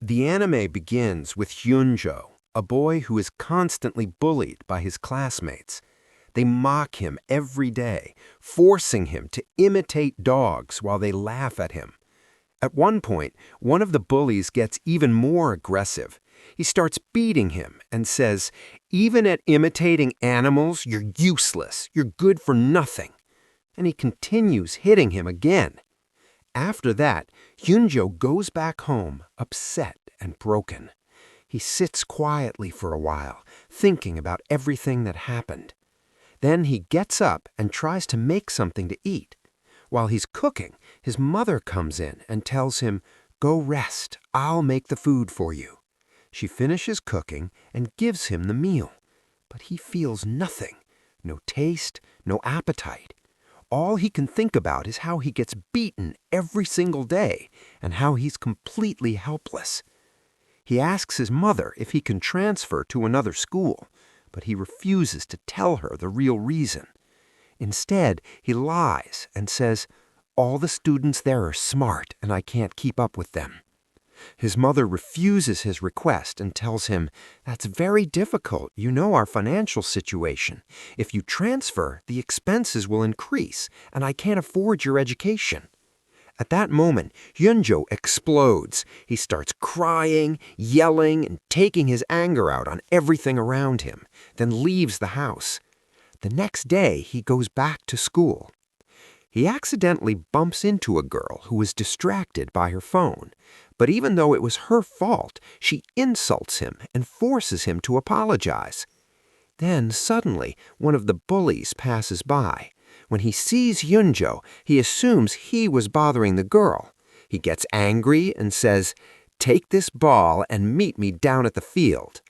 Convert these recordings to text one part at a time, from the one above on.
The anime begins with Hyunjo, a boy who is constantly bullied by his classmates. They mock him every day, forcing him to imitate dogs while they laugh at him. At one point, one of the bullies gets even more aggressive. He starts beating him and says, "Even at imitating animals, you're useless. You're good for nothing." And he continues hitting him again. After that, Hyunjo goes back home, upset and broken. He sits quietly for a while, thinking about everything that happened. Then he gets up and tries to make something to eat. While he's cooking, his mother comes in and tells him, "Go rest, I'll make the food for you." She finishes cooking and gives him the meal. But he feels nothing, no taste, no appetite. All he can think about is how he gets beaten every single day and how he's completely helpless. He asks his mother if he can transfer to another school, but he refuses to tell her the real reason. Instead, he lies and says, "All the students there are smart and I can't keep up with them." His mother refuses his request and tells him, "That's very difficult. You know our financial situation. If you transfer, the expenses will increase, and I can't afford your education." At that moment, Hyunjo explodes. He starts crying, yelling, and taking his anger out on everything around him, then leaves the house. The next day, he goes back to school. He accidentally bumps into a girl who is distracted by her phone. But even though it was her fault, she insults him and forces him to apologize. Then suddenly, one of the bullies passes by. When he sees Hyunjo, he assumes he was bothering the girl. He gets angry and says, "Take this ball and meet me down at the field."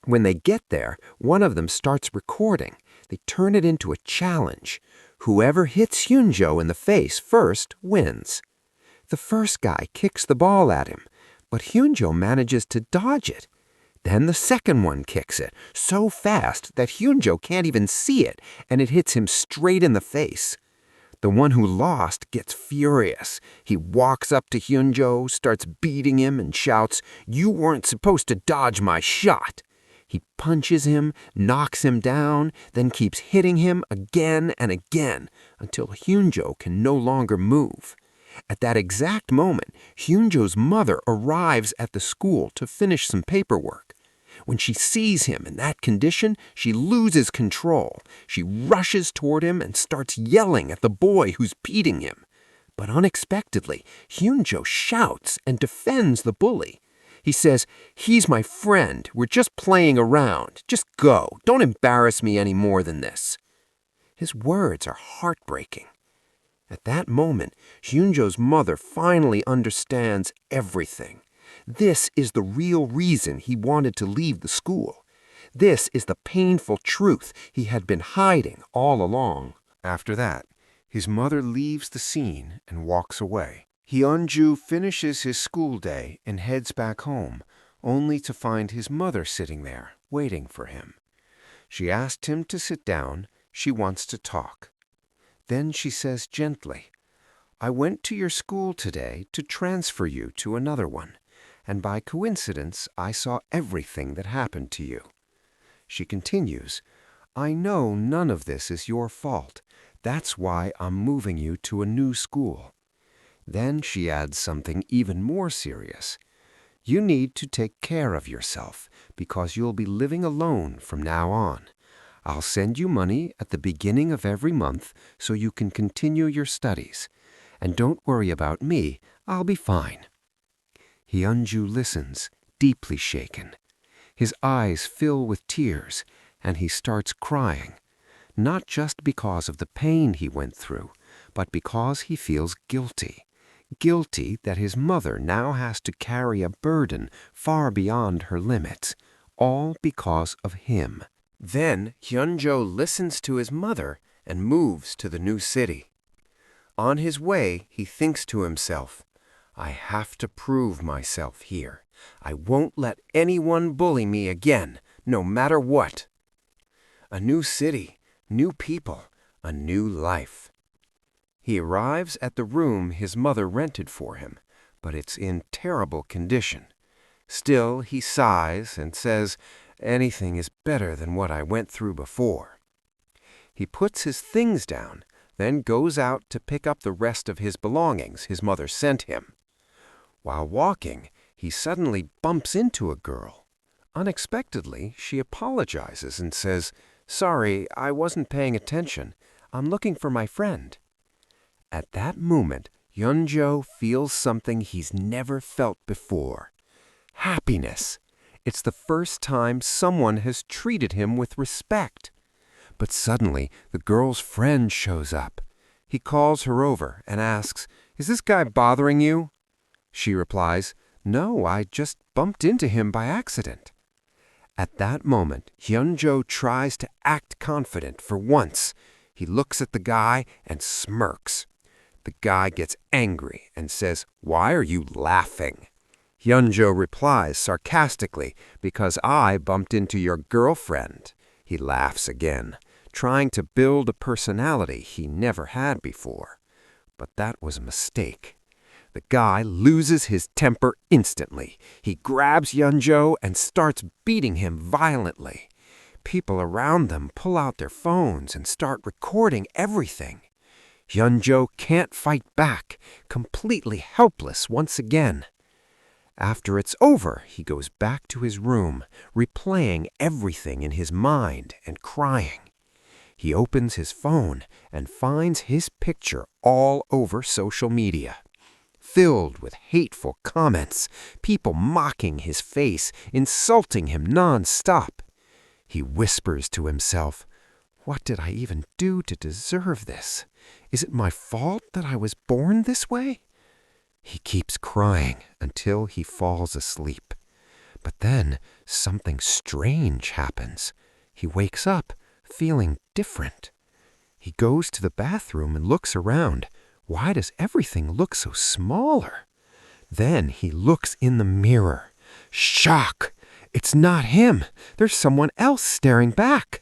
When they get there, one of them starts recording. They turn it into a challenge. Whoever hits Hyunjo in the face first wins. The first guy kicks the ball at him, but Hyunjo manages to dodge it. Then the second one kicks it, so fast that Hyunjo can't even see it, and it hits him straight in the face. The one who lost gets furious. He walks up to Hyunjo, starts beating him, and shouts, "You weren't supposed to dodge my shot." He punches him, knocks him down, then keeps hitting him again and again until Hyunjo can no longer move. At that exact moment, Hyunjo's mother arrives at the school to finish some paperwork. When she sees him in that condition, she loses control. She rushes toward him and starts yelling at the boy who's beating him. But unexpectedly, Hyunjo shouts and defends the bully. He says, "He's my friend. We're just playing around. Just go. Don't embarrass me any more than this." His words are heartbreaking. At that moment, Hyunjo's mother finally understands everything. This is the real reason he wanted to leave the school. This is the painful truth he had been hiding all along. After that, his mother leaves the scene and walks away. Hyunjo finishes his school day and heads back home, only to find his mother sitting there, waiting for him. She asked him to sit down. She wants to talk. Then she says gently, "I went to your school today to transfer you to another one, and by coincidence I saw everything that happened to you." She continues, "I know none of this is your fault. That's why I'm moving you to a new school." Then she adds something even more serious. "You need to take care of yourself because you'll be living alone from now on. I'll send you money at the beginning of every month so you can continue your studies. And don't worry about me, I'll be fine." Hyunjo listens, deeply shaken. His eyes fill with tears, and he starts crying, not just because of the pain he went through, but because he feels guilty. Guilty that his mother now has to carry a burden far beyond her limits, all because of him. Then Hyunjo listens to his mother and moves to the new city. On his way, he thinks to himself, "I have to prove myself here. I won't let anyone bully me again, no matter what." A new city, new people, a new life. He arrives at the room his mother rented for him, but it's in terrible condition. Still, he sighs and says, anything is better than what I went through before. He puts his things down, then goes out to pick up the rest of his belongings his mother sent him. While walking, he suddenly bumps into a girl. Unexpectedly, she apologizes and says, "Sorry, I wasn't paying attention. I'm looking for my friend." At that moment, Hyunjo feels something he's never felt before. Happiness. It's the first time someone has treated him with respect. But suddenly, the girl's friend shows up. He calls her over and asks, "Is this guy bothering you?" She replies, "No, I just bumped into him by accident." At that moment, Hyunjo tries to act confident for once. He looks at the guy and smirks. The guy gets angry and says, "Why are you laughing?" Hyunjo replies sarcastically, "Because I bumped into your girlfriend." He laughs again, trying to build a personality he never had before. But that was a mistake. The guy loses his temper instantly. He grabs Hyunjo and starts beating him violently. People around them pull out their phones and start recording everything. Hyunjo can't fight back, completely helpless once again. After it's over, he goes back to his room, replaying everything in his mind and crying. He opens his phone and finds his picture all over social media, filled with hateful comments, people mocking his face, insulting him non-stop. He whispers to himself, "What did I even do to deserve this? Is it my fault that I was born this way?" He keeps crying until he falls asleep. But then something strange happens. He wakes up feeling different. He goes to the bathroom and looks around. Why does everything look so smaller? Then he looks in the mirror. Shock! It's not him. There's someone else staring back.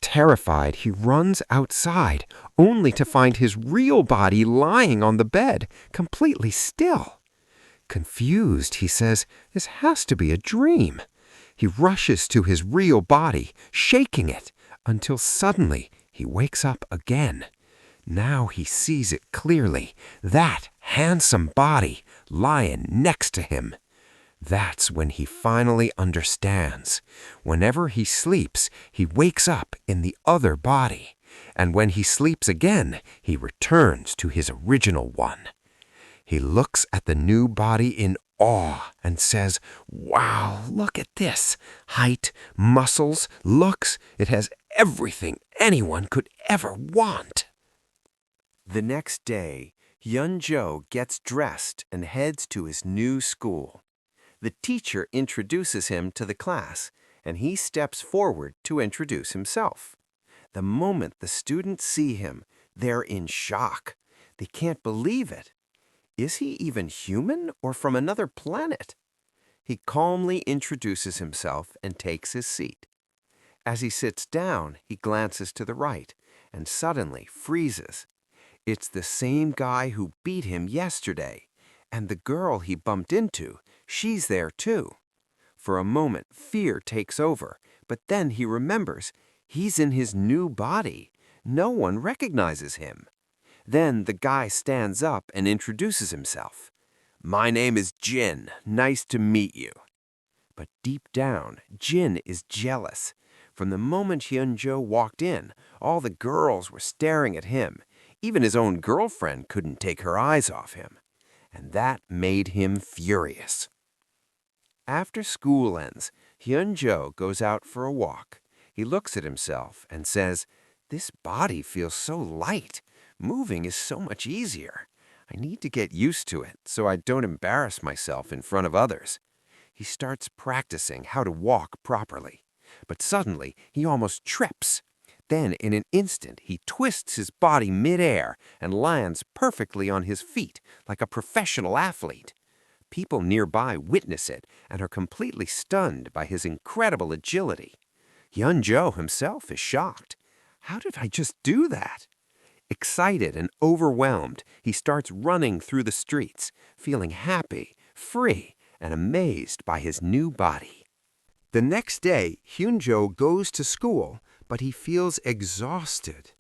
Terrified, he runs outside, only to find his real body lying on the bed, completely still. Confused, he says, "This has to be a dream." He rushes to his real body, shaking it, until suddenly he wakes up again. Now he sees it clearly, that handsome body lying next to him. That's when he finally understands. Whenever he sleeps, he wakes up in the other body. And when he sleeps again, he returns to his original one. He looks at the new body in awe and says, "Wow, look at this. Height, muscles, looks. It has everything anyone could ever want." The next day, Hyunjo gets dressed and heads to his new school. The teacher introduces him to the class, and he steps forward to introduce himself. The moment the students see him, they're in shock. They can't believe it. Is he even human or from another planet? He calmly introduces himself and takes his seat. As he sits down, he glances to the right and suddenly freezes. It's the same guy who beat him yesterday, and the girl he bumped into, she's there too. For a moment, fear takes over, but then he remembers he's in his new body. No one recognizes him. Then the guy stands up and introduces himself. "My name is Jin. Nice to meet you." But deep down, Jin is jealous. From the moment Hyunjo walked in, all the girls were staring at him. Even his own girlfriend couldn't take her eyes off him. And that made him furious. After school ends, Hyunjo goes out for a walk. He looks at himself and says, "This body feels so light. Moving is so much easier. I need to get used to it so I don't embarrass myself in front of others." He starts practicing how to walk properly. But suddenly, he almost trips. Then, in an instant, he twists his body midair and lands perfectly on his feet like a professional athlete. People nearby witness it and are completely stunned by his incredible agility. Hyunjo himself is shocked. How did I just do that? Excited and overwhelmed, he starts running through the streets, feeling happy, free, and amazed by his new body. The next day, Hyunjo goes to school, but he feels exhausted.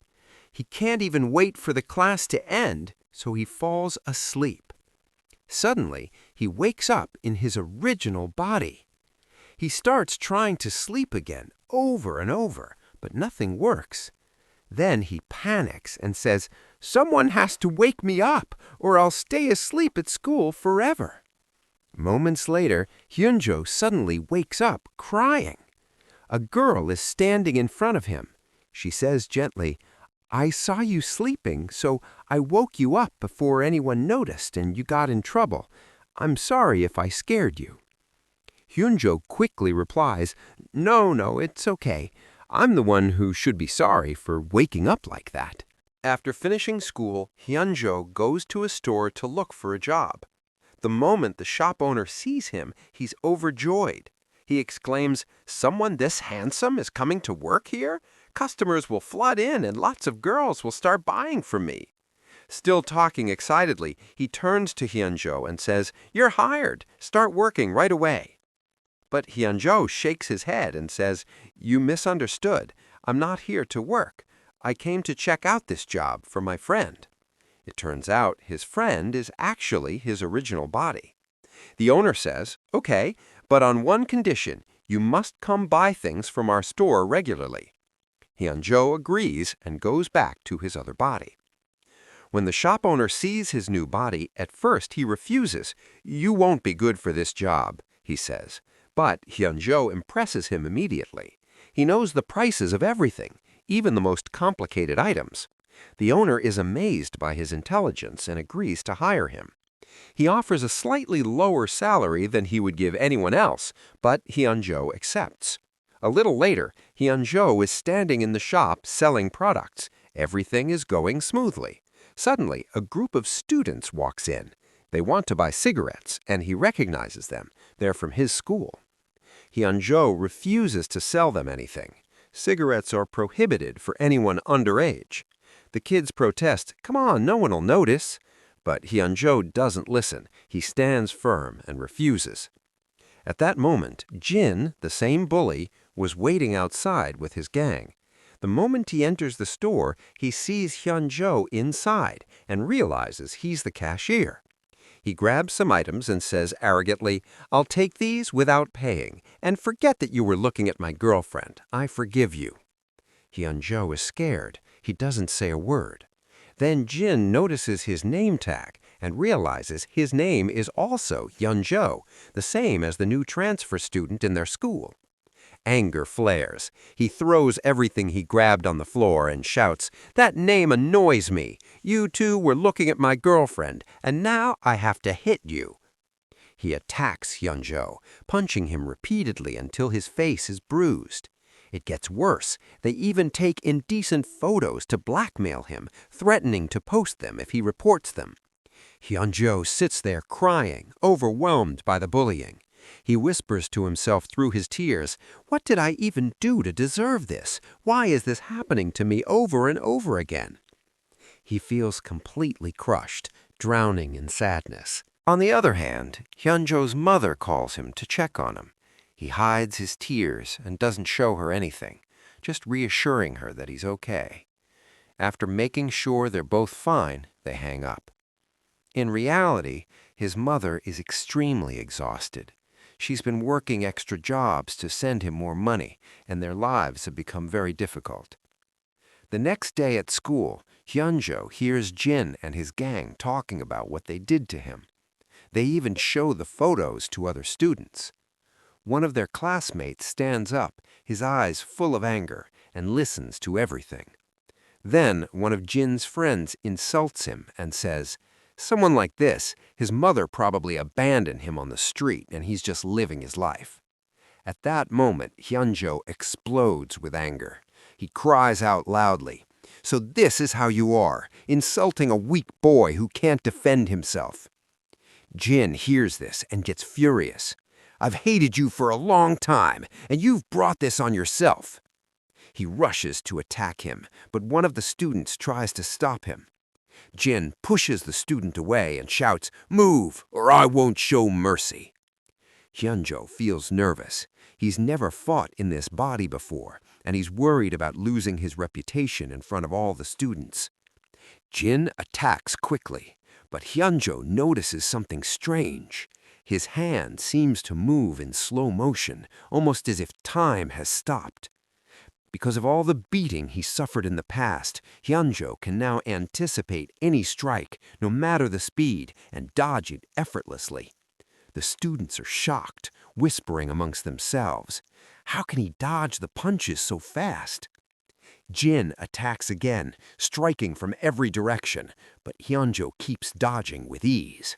He can't even wait for the class to end, so he falls asleep. Suddenly, he wakes up in his original body. He starts trying to sleep again, over and over, but nothing works. Then he panics and says, "Someone has to wake me up, or I'll stay asleep at school forever." Moments later, Hyunjo suddenly wakes up crying. A girl is standing in front of him. She says gently, "I saw you sleeping, so I woke you up before anyone noticed and you got in trouble. I'm sorry if I scared you." Hyunjo quickly replies, No, it's okay. I'm the one who should be sorry for waking up like that." After finishing school, Hyunjo goes to a store to look for a job. The moment the shop owner sees him, he's overjoyed. He exclaims, "Someone this handsome is coming to work here? Customers will flood in and lots of girls will start buying from me." Still talking excitedly, he turns to Hyunjo and says, "You're hired. Start working right away." But Hyunjo shakes his head and says, "You misunderstood. I'm not here to work. I came to check out this job for my friend." It turns out his friend is actually his original body. The owner says, "Okay, but on one condition, you must come buy things from our store regularly." Hyunjo agrees and goes back to his other body. When the shop owner sees his new body, at first he refuses. "You won't be good for this job," he says. But Hyunjo impresses him immediately. He knows the prices of everything, even the most complicated items. The owner is amazed by his intelligence and agrees to hire him. He offers a slightly lower salary than he would give anyone else, but Hyunjo accepts. A little later, Hyunjo is standing in the shop selling products. Everything is going smoothly. Suddenly, a group of students walks in. They want to buy cigarettes, and he recognizes them. They're from his school. Hyunjo refuses to sell them anything. Cigarettes are prohibited for anyone underage. The kids protest, "Come on, no one will notice." But Hyunjo doesn't listen. He stands firm and refuses. At that moment, Jin, the same bully, was waiting outside with his gang. The moment he enters the store, he sees Hyunjo inside and realizes he's the cashier. He grabs some items and says arrogantly, "I'll take these without paying, and forget that you were looking at my girlfriend. I forgive you." Hyunjo is scared. He doesn't say a word. Then Jin notices his name tag and realizes his name is also Hyunjo, the same as the new transfer student in their school. Anger flares. He throws everything he grabbed on the floor and shouts, "That name annoys me. You two were looking at my girlfriend, and now I have to hit you." He attacks Hyunjo, punching him repeatedly until his face is bruised. It gets worse. They even take indecent photos to blackmail him, threatening to post them if he reports them. Hyunjo sits there crying, overwhelmed by the bullying. He whispers to himself through his tears, "What did I even do to deserve this? Why is this happening to me over and over again?" He feels completely crushed, drowning in sadness. On the other hand, Hyunjo's mother calls him to check on him. He hides his tears and doesn't show her anything, just reassuring her that he's okay. After making sure they're both fine, they hang up. In reality, his mother is extremely exhausted. She's been working extra jobs to send him more money, and their lives have become very difficult. The next day at school, Hyunjo hears Jin and his gang talking about what they did to him. They even show the photos to other students. One of their classmates stands up, his eyes full of anger, and listens to everything. Then one of Jin's friends insults him and says, "Someone like this, his mother probably abandoned him on the street and he's just living his life." At that moment, Hyunjo explodes with anger. He cries out loudly, "So this is how you are, insulting a weak boy who can't defend himself." Jin hears this and gets furious. "I've hated you for a long time, and you've brought this on yourself." He rushes to attack him, but one of the students tries to stop him. Jin pushes the student away and shouts, "Move, or I won't show mercy." Hyunjo feels nervous. He's never fought in this body before, and he's worried about losing his reputation in front of all the students. Jin attacks quickly, but Hyunjo notices something strange. His hand seems to move in slow motion, almost as if time has stopped. Because of all the beating he suffered in the past, Hyunjo can now anticipate any strike, no matter the speed, and dodge it effortlessly. The students are shocked, whispering amongst themselves. How can he dodge the punches so fast? Jin attacks again, striking from every direction, but Hyunjo keeps dodging with ease.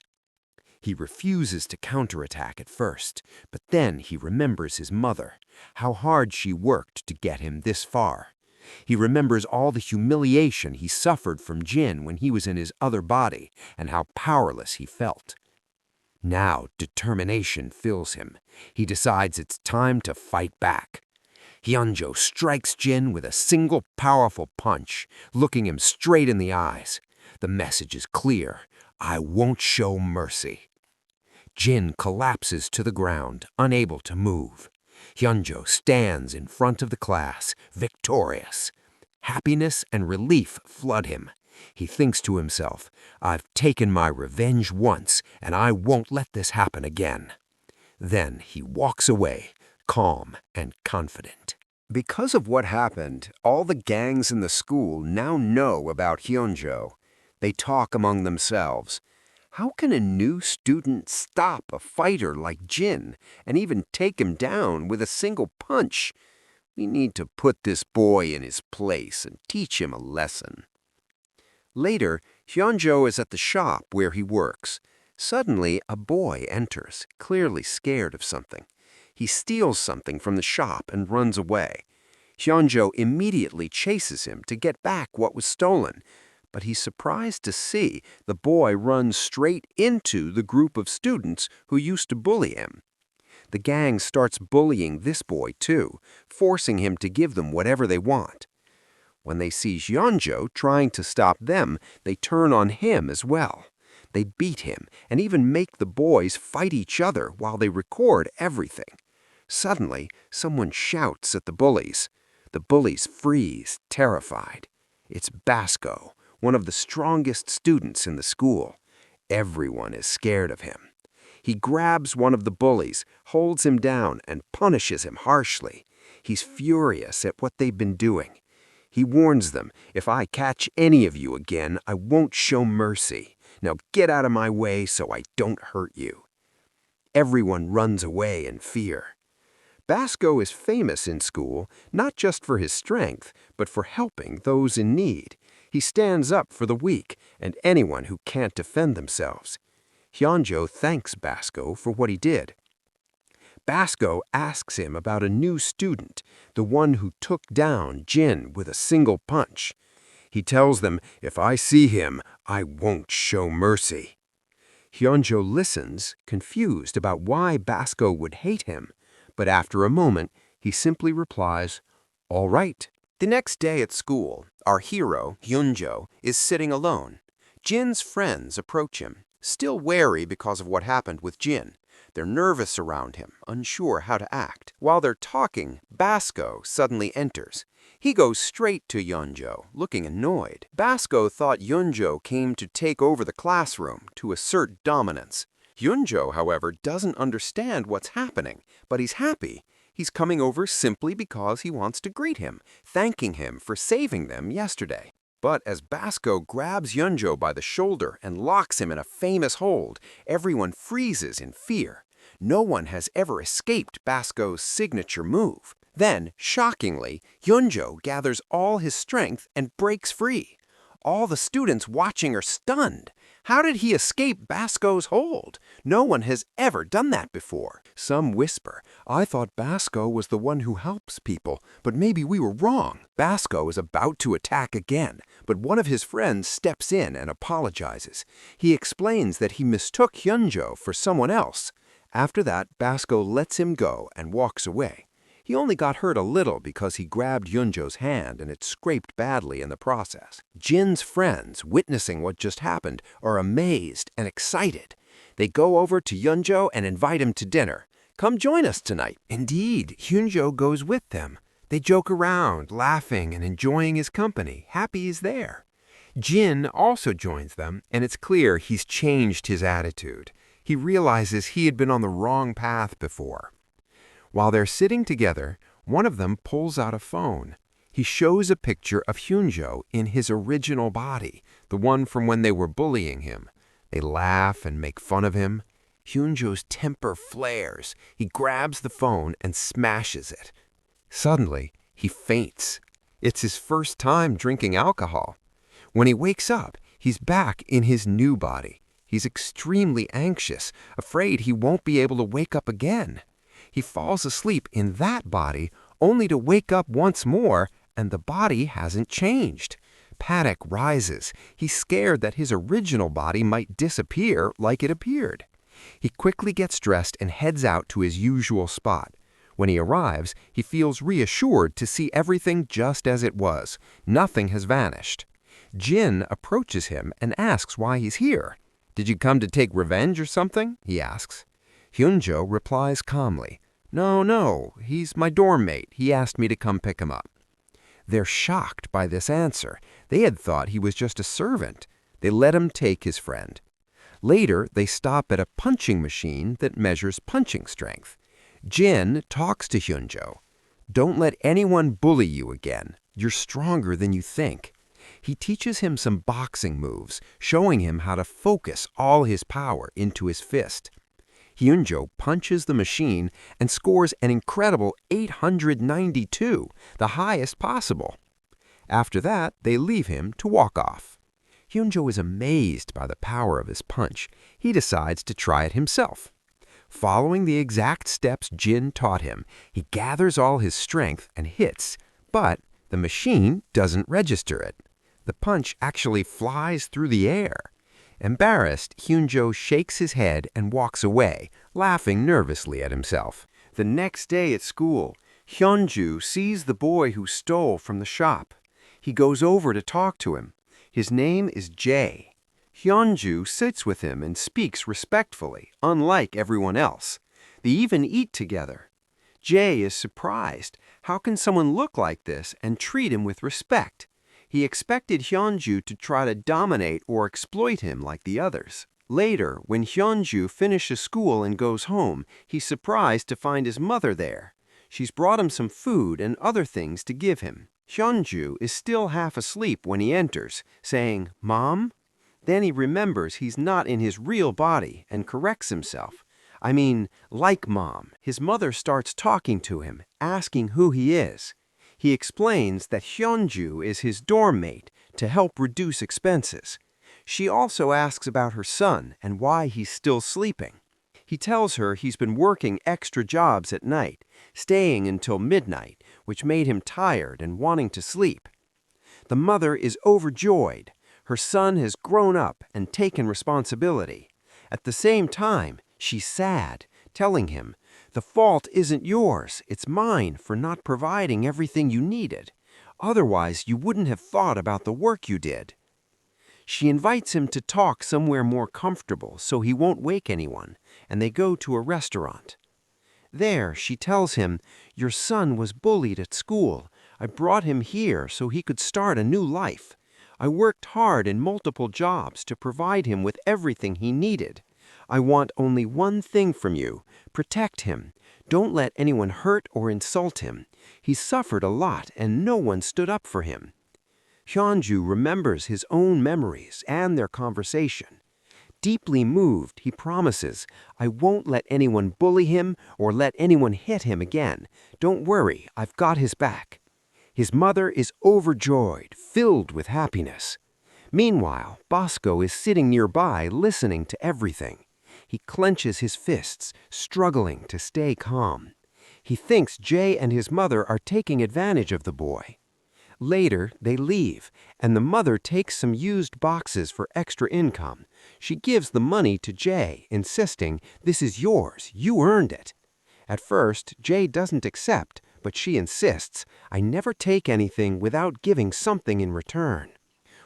He refuses to counterattack at first, but then he remembers his mother, how hard she worked to get him this far. He remembers all the humiliation he suffered from Jin when he was in his other body, and how powerless he felt. Now determination fills him. He decides it's time to fight back. Hyunjo strikes Jin with a single powerful punch, looking him straight in the eyes. The message is clear: I won't show mercy. Jin collapses to the ground, unable to move. Hyunjo stands in front of the class, victorious. Happiness and relief flood him. He thinks to himself, I've taken my revenge once, and I won't let this happen again. Then he walks away, calm and confident. Because of what happened, all the gangs in the school now know about Hyunjo. They talk among themselves. How can a new student stop a fighter like Jin and even take him down with a single punch? We need to put this boy in his place and teach him a lesson. Later, Hyunjo is at the shop where he works. Suddenly, a boy enters, clearly scared of something. He steals something from the shop and runs away. Hyunjo immediately chases him to get back what was stolen, but he's surprised to see the boy run straight into the group of students who used to bully him. The gang starts bullying this boy too, forcing him to give them whatever they want. When they see Hyunjo trying to stop them, they turn on him as well. They beat him and even make the boys fight each other while they record everything. Suddenly, someone shouts at the bullies. The bullies freeze, terrified. It's Basco, one of the strongest students in the school. Everyone is scared of him. He grabs one of the bullies, holds him down, and punishes him harshly. He's furious at what they've been doing. He warns them, if I catch any of you again, I won't show mercy. Now get out of my way so I don't hurt you. Everyone runs away in fear. Basco is famous in school, not just for his strength, but for helping those in need. He stands up for the weak and anyone who can't defend themselves. Hyunjo thanks Basco for what he did. Basco asks him about a new student, the one who took down Jin with a single punch. He tells them, if I see him, I won't show mercy. Hyunjo listens, confused about why Basco would hate him, but after a moment, he simply replies, all right. The next day at school, our hero, Hyunjo, is sitting alone. Jin's friends approach him, still wary because of what happened with Jin. They're nervous around him, unsure how to act. While they're talking, Basco suddenly enters. He goes straight to Hyunjo, looking annoyed. Basco thought Hyunjo came to take over the classroom, to assert dominance. Hyunjo, however, doesn't understand what's happening, but he's happy. He's coming over simply because he wants to greet him, thanking him for saving them yesterday. But as Basco grabs Hyunjo by the shoulder and locks him in a famous hold, everyone freezes in fear. No one has ever escaped Basco's signature move. Then, shockingly, Hyunjo gathers all his strength and breaks free. All the students watching are stunned. How did he escape Basco's hold? No one has ever done that before. Some whisper, I thought Basco was the one who helps people, but maybe we were wrong. Basco is about to attack again, but one of his friends steps in and apologizes. He explains that he mistook Hyunjo for someone else. After that, Basco lets him go and walks away. He only got hurt a little because he grabbed Hyunjo's hand and it scraped badly in the process. Jin's friends, witnessing what just happened, are amazed and excited. They go over to Hyunjo and invite him to dinner. Come join us tonight." Indeed, Hyunjo goes with them. They joke around, laughing and enjoying his company, happy he's there. Jin also joins them, and it's clear he's changed his attitude. He realizes he had been on the wrong path before. While they're sitting together, one of them pulls out a phone. He shows a picture of Hyunjo in his original body, the one from when they were bullying him. They laugh and make fun of him. Hyunjo's temper flares. He grabs the phone and smashes it. Suddenly, he faints. It's his first time drinking alcohol. When he wakes up, he's back in his new body. He's extremely anxious, afraid he won't be able to wake up again. He falls asleep in that body, only to wake up once more, and the body hasn't changed. Panic rises. He's scared that his original body might disappear like it appeared. He quickly gets dressed and heads out to his usual spot. When he arrives, he feels reassured to see everything just as it was. Nothing has vanished. Jin approaches him and asks why he's here. "Did you come to take revenge or something?" he asks. Hyunjo replies calmly, No, he's my dorm mate. He asked me to come pick him up." They're shocked by this answer. They had thought he was just a servant. They let him take his friend. Later, they stop at a punching machine that measures punching strength. Jin talks to Hyunjo. "Don't let anyone bully you again. You're stronger than you think." He teaches him some boxing moves, showing him how to focus all his power into his fist. Hyunjo punches the machine and scores an incredible 892, the highest possible. After that, they leave him to walk off. Hyunjo is amazed by the power of his punch. He decides to try it himself. Following the exact steps Jin taught him, he gathers all his strength and hits, but the machine doesn't register it. The punch actually flies through the air. Embarrassed, Hyunjo shakes his head and walks away, laughing nervously at himself. The next day at school, Hyunjo sees the boy who stole from the shop. He goes over to talk to him. His name is Jae. Hyunjo sits with him and speaks respectfully, unlike everyone else. They even eat together. Jae is surprised. How can someone look like this and treat him with respect? He expected Hyunjo to try to dominate or exploit him like the others. Later, when Hyunjo finishes school and goes home, he's surprised to find his mother there. She's brought him some food and other things to give him. Hyunjo is still half asleep when he enters, saying, "Mom?" Then he remembers he's not in his real body and corrects himself. Like Mom, his mother starts talking to him, asking who he is. He explains that Hyunjo is his dorm mate to help reduce expenses. She also asks about her son and why he's still sleeping. He tells her he's been working extra jobs at night, staying until midnight, which made him tired and wanting to sleep. The mother is overjoyed. Her son has grown up and taken responsibility. At the same time, she's sad, telling him, "The fault isn't yours, it's mine for not providing everything you needed. Otherwise, you wouldn't have thought about the work you did." She invites him to talk somewhere more comfortable so he won't wake anyone, and they go to a restaurant. There, she tells him, "Your son was bullied at school. I brought him here so he could start a new life. I worked hard in multiple jobs to provide him with everything he needed. I want only one thing from you. Protect him. Don't let anyone hurt or insult him. He's suffered a lot and no one stood up for him." Hyunjo remembers his own memories and their conversation. Deeply moved, he promises, "I won't let anyone bully him or let anyone hit him again. Don't worry, I've got his back." His mother is overjoyed, filled with happiness. Meanwhile, Bosco is sitting nearby listening to everything. He clenches his fists, struggling to stay calm. He thinks Jay and his mother are taking advantage of the boy. Later, they leave, and the mother takes some used boxes for extra income. She gives the money to Jay, insisting, "This is yours, you earned it." At first, Jay doesn't accept, but she insists, "I never take anything without giving something in return."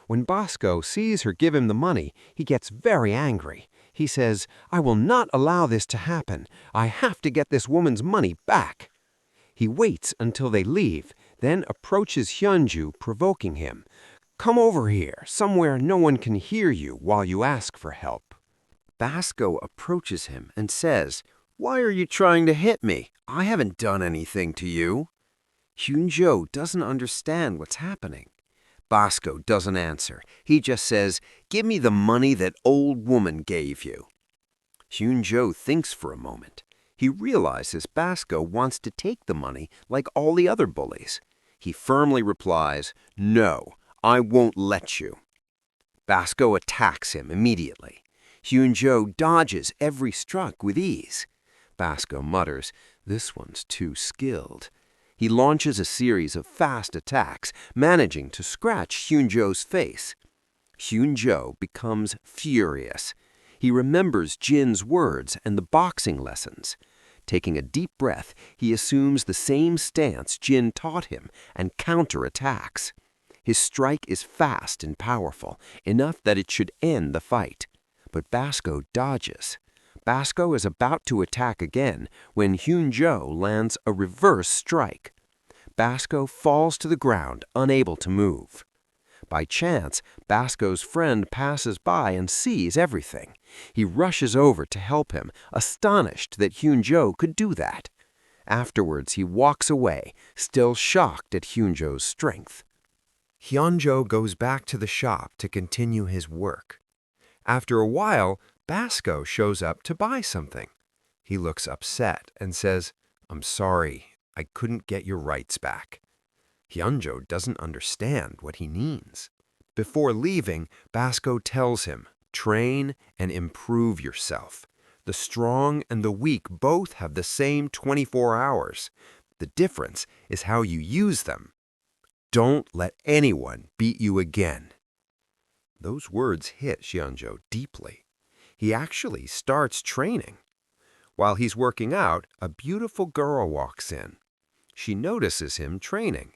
When Bosco sees her give him the money, he gets very angry. He says, "I will not allow this to happen. I have to get this woman's money back." He waits until they leave, then approaches Hyunjo, provoking him. "Come over here, somewhere no one can hear you while you ask for help." Basco approaches him and says, "Why are you trying to hit me? I haven't done anything to you." Hyunjo doesn't understand what's happening. Basco doesn't answer. He just says, "Give me the money that old woman gave you." Hyunjo thinks for a moment. He realizes Basco wants to take the money like all the other bullies. He firmly replies, "No, I won't let you." Basco attacks him immediately. Hyunjo dodges every stroke with ease. Basco mutters, "This one's too skilled." He launches a series of fast attacks, managing to scratch Hyunjo's face. Hyunjo becomes furious. He remembers Jin's words and the boxing lessons. Taking a deep breath, he assumes the same stance Jin taught him and counterattacks. His strike is fast and powerful, enough that it should end the fight. But Basco dodges. Basco is about to attack again when Hyunjo lands a reverse strike. Basco falls to the ground, unable to move. By chance, Basco's friend passes by and sees everything. He rushes over to help him, astonished that Hyunjo could do that. Afterwards, he walks away, still shocked at Hyunjo's strength. Hyunjo goes back to the shop to continue his work. After a while, Basco shows up to buy something. He looks upset and says, "I'm sorry, I couldn't get your rights back." Hyunjo doesn't understand what he means. Before leaving, Basco tells him, "Train and improve yourself. The strong and the weak both have the same 24 hours. The difference is how you use them. Don't let anyone beat you again." Those words hit Hyunjo deeply. He actually starts training. While he's working out, a beautiful girl walks in. She notices him training.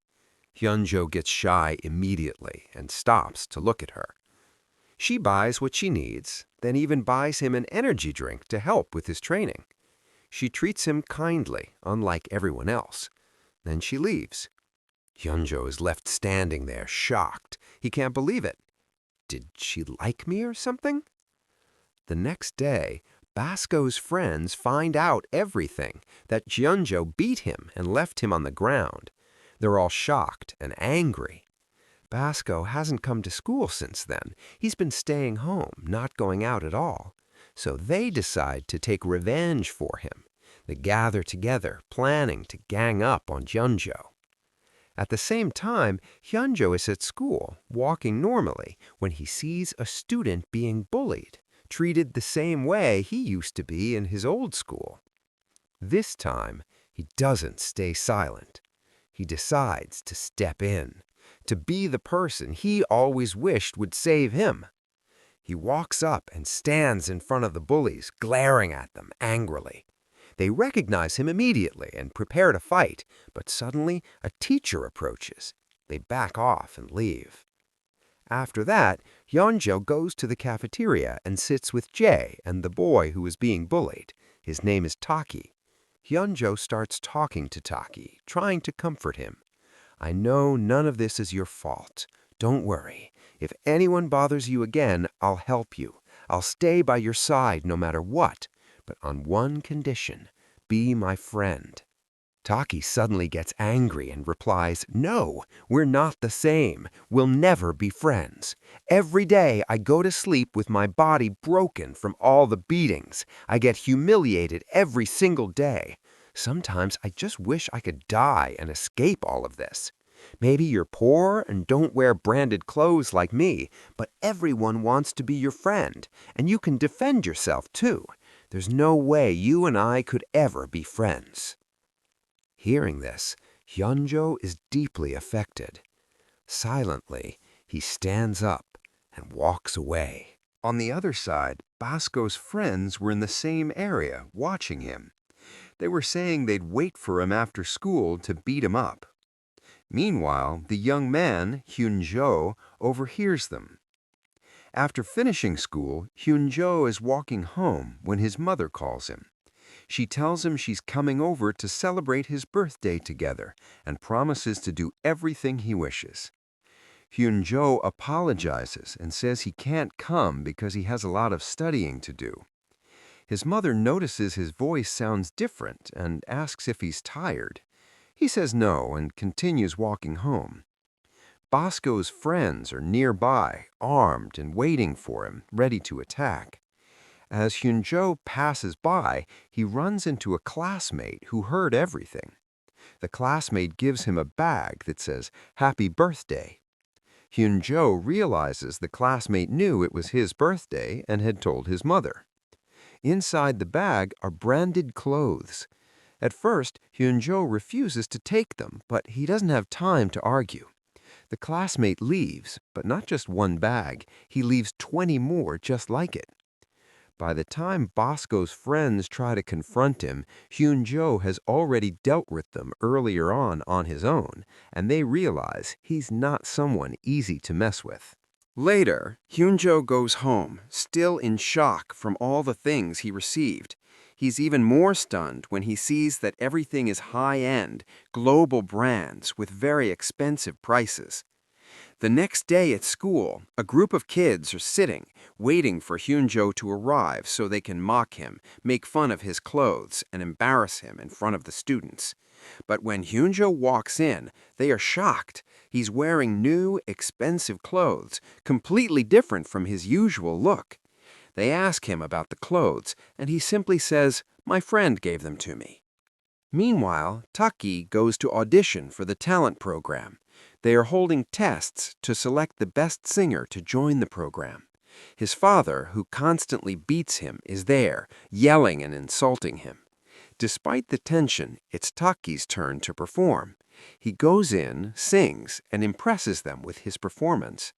Hyunjo gets shy immediately and stops to look at her. She buys what she needs, then even buys him an energy drink to help with his training. She treats him kindly, unlike everyone else. Then she leaves. Hyunjo is left standing there, shocked. He can't believe it. Did she like me or something? The next day, Basco's friends find out everything, that Hyunjo beat him and left him on the ground. They're all shocked and angry. Basco hasn't come to school since then. He's been staying home, not going out at all. So they decide to take revenge for him. They gather together, planning to gang up on Hyunjo. At the same time, Hyunjo is at school, walking normally, when he sees a student being bullied, treated the same way he used to be in his old school. This time, he doesn't stay silent. He decides to step in, to be the person he always wished would save him. He walks up and stands in front of the bullies, glaring at them angrily. They recognize him immediately and prepare to fight, but suddenly a teacher approaches. They back off and leave. After that, Hyunjo goes to the cafeteria and sits with Jae and the boy who is being bullied. His name is Taki. Hyunjo starts talking to Taki, trying to comfort him. "I know none of this is your fault. Don't worry. If anyone bothers you again, I'll help you. I'll stay by your side no matter what. But on one condition, be my friend." Taki suddenly gets angry and replies, "No, we're not the same. We'll never be friends. Every day I go to sleep with my body broken from all the beatings. I get humiliated every single day. Sometimes I just wish I could die and escape all of this. Maybe you're poor and don't wear branded clothes like me, but everyone wants to be your friend, and you can defend yourself too. There's no way you and I could ever be friends." Hearing this, Hyunjo is deeply affected. Silently, he stands up and walks away. On the other side, Basco's friends were in the same area, watching him. They were saying they'd wait for him after school to beat him up. Meanwhile, the young man, Hyunjo, overhears them. After finishing school, Hyunjo is walking home when his mother calls him. She tells him she's coming over to celebrate his birthday together and promises to do everything he wishes. Hyunjo apologizes and says he can't come because he has a lot of studying to do. His mother notices his voice sounds different and asks if he's tired. He says no and continues walking home. Bosco's friends are nearby, armed and waiting for him, ready to attack. As Hyunjo passes by, he runs into a classmate who heard everything. The classmate gives him a bag that says, "Happy Birthday." Hyunjo realizes the classmate knew it was his birthday and had told his mother. Inside the bag are branded clothes. At first, Hyunjo refuses to take them, but he doesn't have time to argue. The classmate leaves, but not just one bag. He leaves 20 more just like it. By the time Bosco's friends try to confront him, Hyunjo has already dealt with them earlier on his own, and they realize he's not someone easy to mess with. Later, Hyunjo goes home, still in shock from all the things he received. He's even more stunned when he sees that everything is high-end, global brands with very expensive prices. The next day at school, a group of kids are sitting, waiting for Hyunjo to arrive so they can mock him, make fun of his clothes, and embarrass him in front of the students. But when Hyunjo walks in, they are shocked. He's wearing new, expensive clothes, completely different from his usual look. They ask him about the clothes, and he simply says, "My friend gave them to me." Meanwhile, Taki goes to audition for the talent program. They are holding tests to select the best singer to join the program. His father, who constantly beats him, is there, yelling and insulting him. Despite the tension, it's Taki's turn to perform. He goes in, sings, and impresses them with his performance.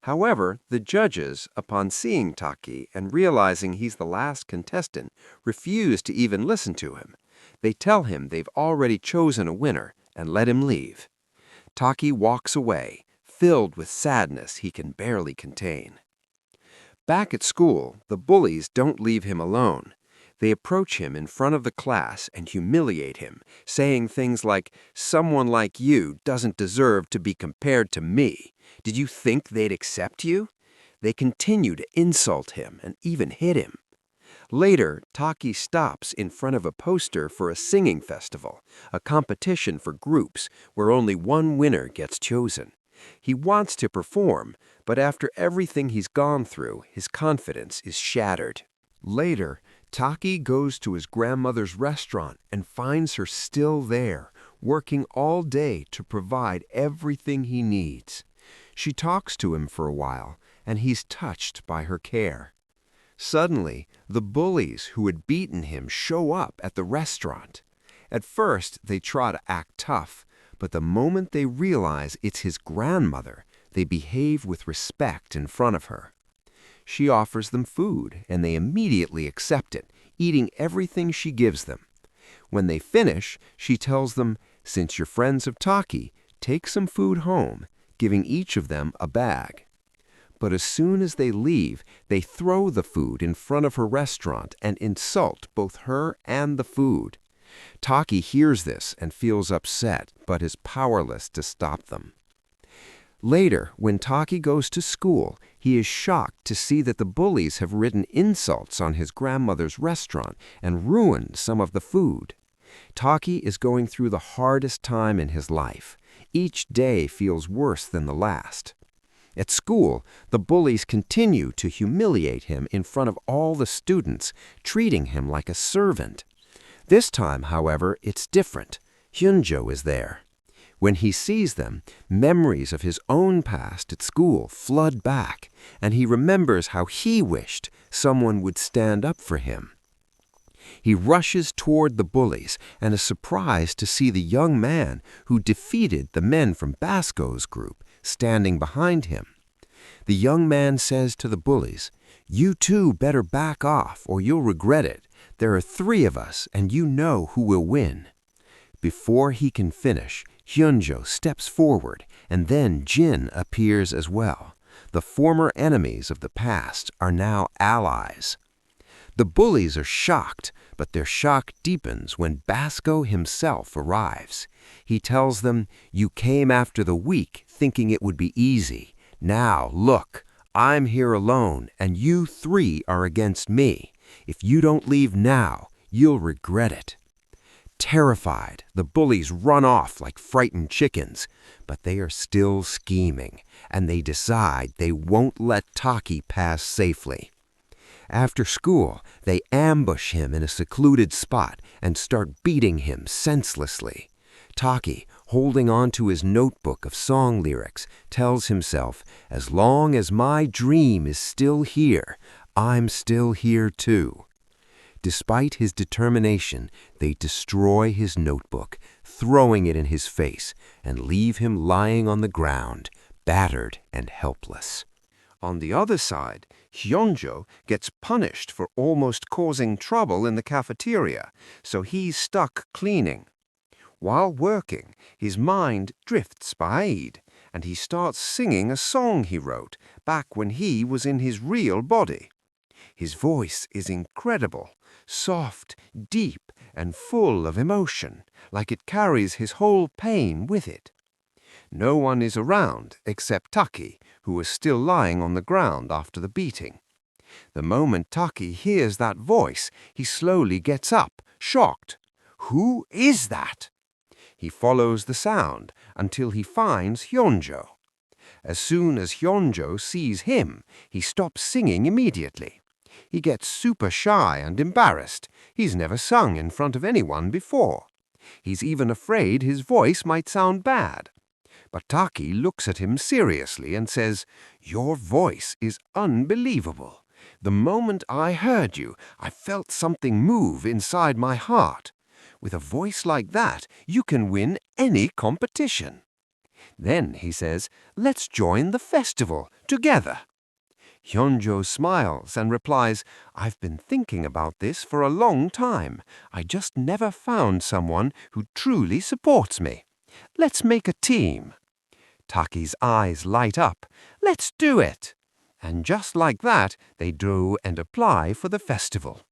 However, the judges, upon seeing Taki and realizing he's the last contestant, refuse to even listen to him. They tell him they've already chosen a winner and let him leave. Taki walks away, filled with sadness he can barely contain. Back at school, the bullies don't leave him alone. They approach him in front of the class and humiliate him, saying things like, "Someone like you doesn't deserve to be compared to me. Did you think they'd accept you?" They continue to insult him and even hit him. Later, Taki stops in front of a poster for a singing festival, a competition for groups where only one winner gets chosen. He wants to perform, but after everything he's gone through, his confidence is shattered. Later, Taki goes to his grandmother's restaurant and finds her still there, working all day to provide everything he needs. She talks to him for a while, and he's touched by her care. Suddenly, the bullies who had beaten him show up at the restaurant. At first, they try to act tough, but the moment they realize it's his grandmother, they behave with respect in front of her. She offers them food, and they immediately accept it, eating everything she gives them. When they finish, she tells them, "Since you're friends of Taki, take some food home," giving each of them a bag. But as soon as they leave, they throw the food in front of her restaurant and insult both her and the food. Taki hears this and feels upset, but is powerless to stop them. Later, when Taki goes to school, he is shocked to see that the bullies have written insults on his grandmother's restaurant and ruined some of the food. Taki is going through the hardest time in his life. Each day feels worse than the last. At school, the bullies continue to humiliate him in front of all the students, treating him like a servant. This time, however, it's different. Hyunjo is there. When he sees them, memories of his own past at school flood back, and he remembers how he wished someone would stand up for him. He rushes toward the bullies and is surprised to see the young man who defeated the men from Basco's group standing behind him. The young man says to the bullies, "You two better back off or you'll regret it. There are 3 of us and you know who will win." Before he can finish, Hyunjo steps forward and then Jin appears as well. The former enemies of the past are now allies. The bullies are shocked, but their shock deepens when Basco himself arrives. He tells them, "You came after the weak, thinking it would be easy. Now, look, I'm here alone, and you three are against me. If you don't leave now, you'll regret it." Terrified, the bullies run off like frightened chickens, but they are still scheming, and they decide they won't let Taki pass safely. After school, they ambush him in a secluded spot and start beating him senselessly. Taki, holding on to his notebook of song lyrics, tells himself, "As long as my dream is still here, I'm still here too." Despite his determination, they destroy his notebook, throwing it in his face, and leave him lying on the ground, battered and helpless. On the other side, Hyunjo gets punished for almost causing trouble in the cafeteria, so he's stuck cleaning. While working, his mind drifts by, and he starts singing a song he wrote back when he was in his real body. His voice is incredible, soft, deep, and full of emotion, like it carries his whole pain with it. No one is around except Taki, who is still lying on the ground after the beating. The moment Taki hears that voice, he slowly gets up, shocked. Who is that? He follows the sound until he finds Hyunjo. As soon as Hyunjo sees him, he stops singing immediately. He gets super shy and embarrassed. He's never sung in front of anyone before. He's even afraid his voice might sound bad. But Taki looks at him seriously and says, "Your voice is unbelievable. The moment I heard you, I felt something move inside my heart. With a voice like that, you can win any competition." Then he says, "Let's join the festival together." Hyunjo smiles and replies, "I've been thinking about this for a long time. I just never found someone who truly supports me. Let's make a team." Taki's eyes light up. "Let's do it!" And just like that, they go and apply for the festival.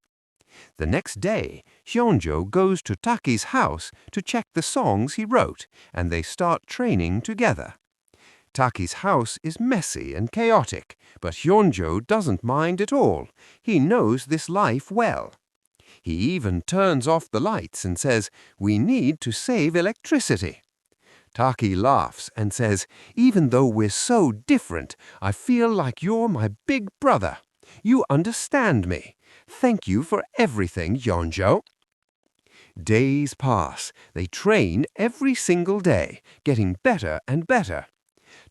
The next day, Hyunjo goes to Taki's house to check the songs he wrote, and they start training together. Taki's house is messy and chaotic, but Hyunjo doesn't mind at all. He knows this life well. He even turns off the lights and says, "We need to save electricity." Taki laughs and says, "Even though we're so different, I feel like you're my big brother. You understand me. Thank you for everything, Hyunjo." Days pass. They train every single day, getting better and better.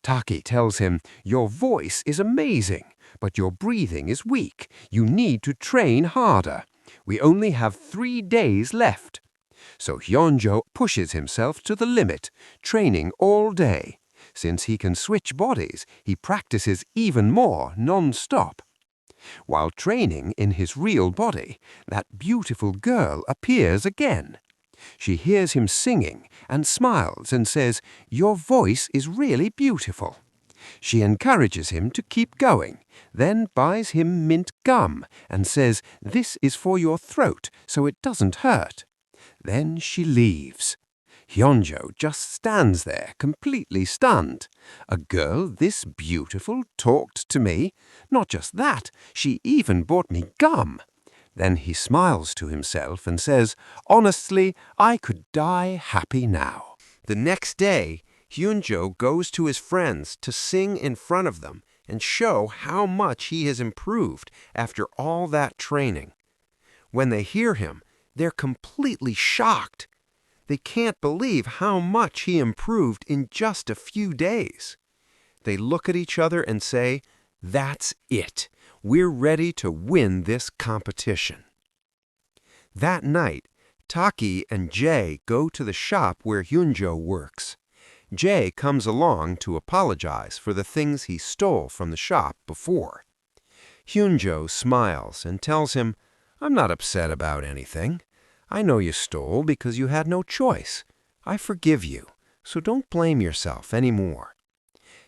Taki tells him, "Your voice is amazing, but your breathing is weak. You need to train harder. We only have 3 days left." So Hyunjo pushes himself to the limit, training all day. Since he can switch bodies, he practices even more non-stop. While training in his real body, that beautiful girl appears again. She hears him singing and smiles and says, "Your voice is really beautiful." She encourages him to keep going, then buys him mint gum and says, "This is for your throat so it doesn't hurt." Then she leaves. Hyunjo just stands there, completely stunned. A girl this beautiful talked to me? Not just that, she even bought me gum. Then he smiles to himself and says, "Honestly, I could die happy now." The next day, Hyunjo goes to his friends to sing in front of them and show how much he has improved after all that training. When they hear him, they're completely shocked. They can't believe how much he improved in just a few days. They look at each other and say, "That's it. We're ready to win this competition." That night, Taki and Jae go to the shop where Hyunjo works. Jae comes along to apologize for the things he stole from the shop before. Hyunjo smiles and tells him, "I'm not upset about anything. I know you stole because you had no choice. I forgive you, so don't blame yourself anymore."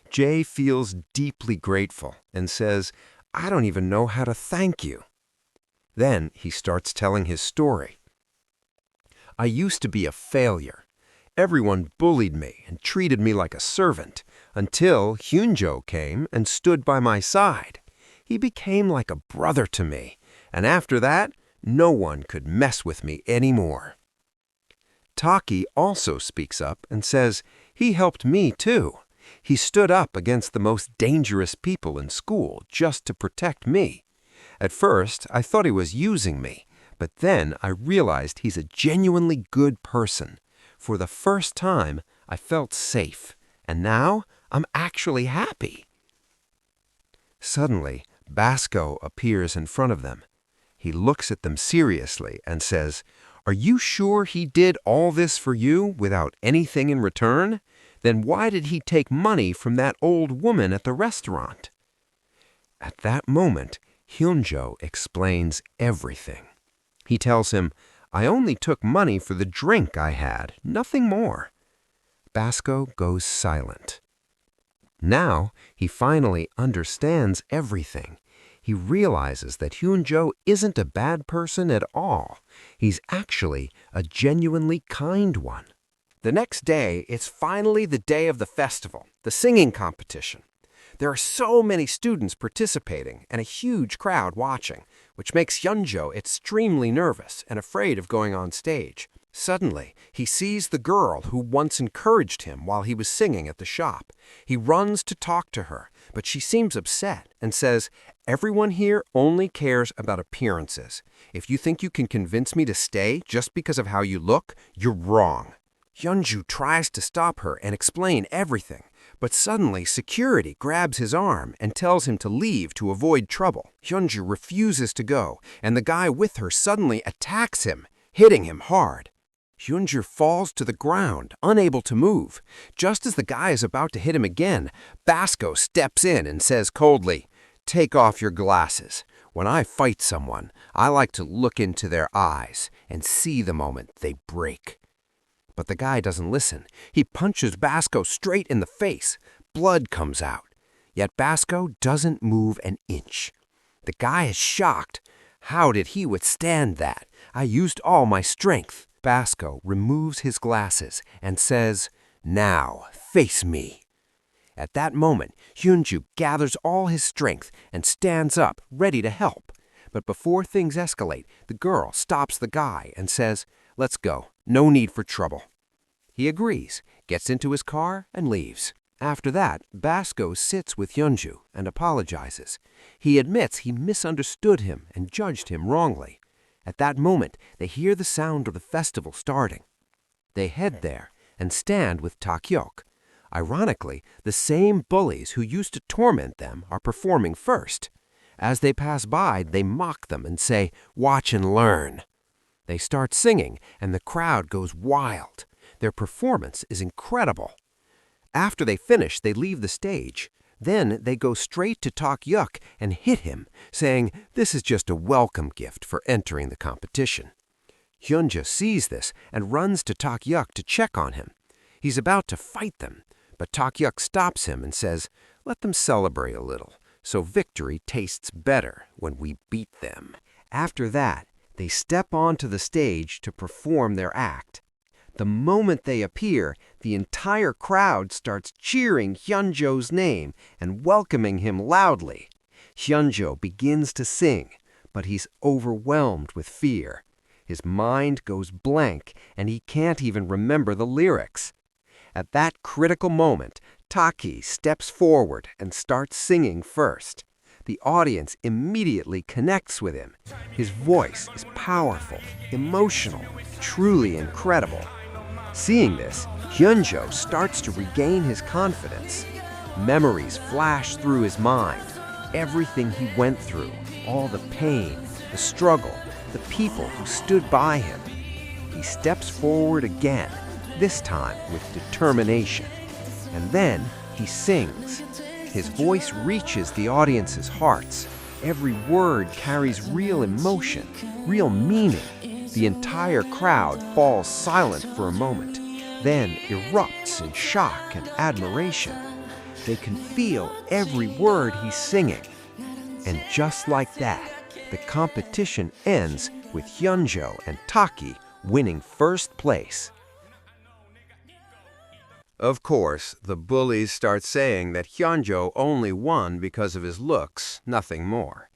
Jay feels deeply grateful and says, "I don't even know how to thank you." Then he starts telling his story. "I used to be a failure. Everyone bullied me and treated me like a servant until Hyunjo came and stood by my side. He became like a brother to me, and after that, no one could mess with me anymore." Taki also speaks up and says, "He helped me too. He stood up against the most dangerous people in school just to protect me. At first, I thought he was using me, but then I realized he's a genuinely good person. For the first time, I felt safe, and now I'm actually happy." Suddenly, Basco appears in front of them. He looks at them seriously and says, "Are you sure he did all this for you without anything in return? Then why did he take money from that old woman at the restaurant?" At that moment, Hyunjo explains everything. He tells him, "I only took money for the drink I had, nothing more." Basco goes silent. Now he finally understands everything. He realizes that Hyunjo isn't a bad person at all. He's actually a genuinely kind one. The next day, it's finally the day of the festival, the singing competition. There are so many students participating and a huge crowd watching, which makes Hyunjo extremely nervous and afraid of going on stage. Suddenly, he sees the girl who once encouraged him while he was singing at the shop. He runs to talk to her, but she seems upset and says, "Everyone here only cares about appearances. If you think you can convince me to stay just because of how you look, you're wrong." Hyunju tries to stop her and explain everything, but suddenly security grabs his arm and tells him to leave to avoid trouble. Hyunju refuses to go, and the guy with her suddenly attacks him, hitting him hard. Hyunju falls to the ground, unable to move. Just as the guy is about to hit him again, Basco steps in and says coldly, "Take off your glasses. When I fight someone, I like to look into their eyes and see the moment they break." But the guy doesn't listen. He punches Basco straight in the face. Blood comes out. Yet Basco doesn't move an inch. The guy is shocked. How did he withstand that? I used all my strength. Basco removes his glasses and says, "Now, face me." At that moment, Hyunju gathers all his strength and stands up, ready to help. But before things escalate, the girl stops the guy and says, "Let's go. No need for trouble." He agrees, gets into his car, and leaves. After that, Basco sits with Hyunju and apologizes. He admits he misunderstood him and judged him wrongly. At that moment, they hear the sound of the festival starting. They head there and stand with Takyok. Ironically, the same bullies who used to torment them are performing first. As they pass by, they mock them and say, "Watch and learn." They start singing, and the crowd goes wild. Their performance is incredible. After they finish, they leave the stage. Then they go straight to Takyuk and hit him, saying, "This is just a welcome gift for entering the competition." Hyunja sees this and runs to Takyuk to check on him. He's about to fight them, but Takyuk stops him and says, "Let them celebrate a little, so victory tastes better when we beat them." After that, they step onto the stage to perform their act. The moment they appear, the entire crowd starts cheering Hyunjo's name and welcoming him loudly. Hyunjo begins to sing, but he's overwhelmed with fear. His mind goes blank, and he can't even remember the lyrics. At that critical moment, Taki steps forward and starts singing first. The audience immediately connects with him. His voice is powerful, emotional, truly incredible. Seeing this, Hyunjo starts to regain his confidence. Memories flash through his mind. Everything he went through, all the pain, the struggle, the people who stood by him. He steps forward again, this time with determination. And then he sings. His voice reaches the audience's hearts. Every word carries real emotion, real meaning. The entire crowd falls silent for a moment, then erupts in shock and admiration. They can feel every word he's singing. And just like that, the competition ends with Hyunjo and Taki winning first place. Of course, the bullies start saying that Hyunjo only won because of his looks, nothing more.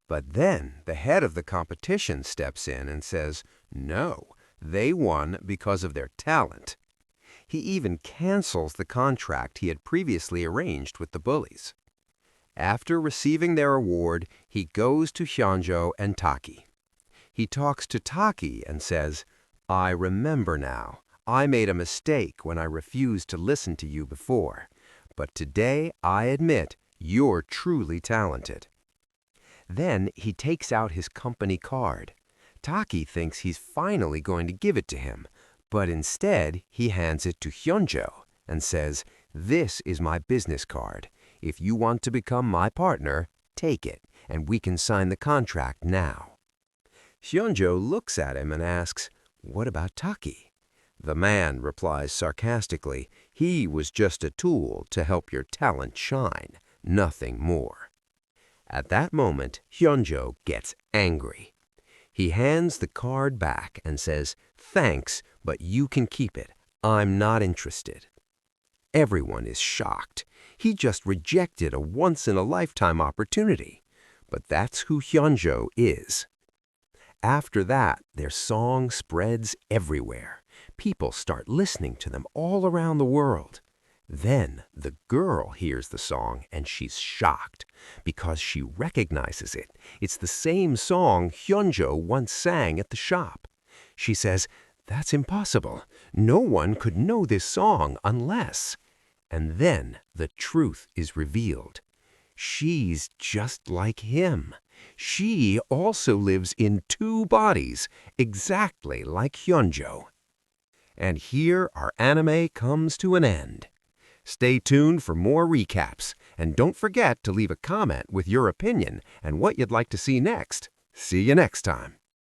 But then the head of the competition steps in and says, no, they won because of their talent. He even cancels the contract he had previously arranged with the bullies. After receiving their award, he goes to Hyunjo and Taki. He talks to Taki and says, I remember now. I made a mistake when I refused to listen to you before. But today I admit you're truly talented. Then he takes out his company card. Taki thinks he's finally going to give it to him, but instead he hands it to Hyunjo and says, this is my business card. If you want to become my partner, take it, and we can sign the contract now. Hyunjo looks at him and asks, what about Taki? The man replies sarcastically, he was just a tool to help your talent shine, nothing more. At that moment, Hyunjo gets angry. He hands the card back and says, thanks, but you can keep it. I'm not interested. Everyone is shocked. He just rejected a once-in-a-lifetime opportunity. But that's who Hyunjo is. After that, their song spreads everywhere. People start listening to them all around the world. Then the girl hears the song and she's shocked because she recognizes it. It's the same song Hyunjo once sang at the shop. She says, that's impossible. No one could know this song unless... And then the truth is revealed. She's just like him. She also lives in two bodies, exactly like Hyunjo. And here our anime comes to an end. Stay tuned for more recaps, and don't forget to leave a comment with your opinion and what you'd like to see next. See you next time.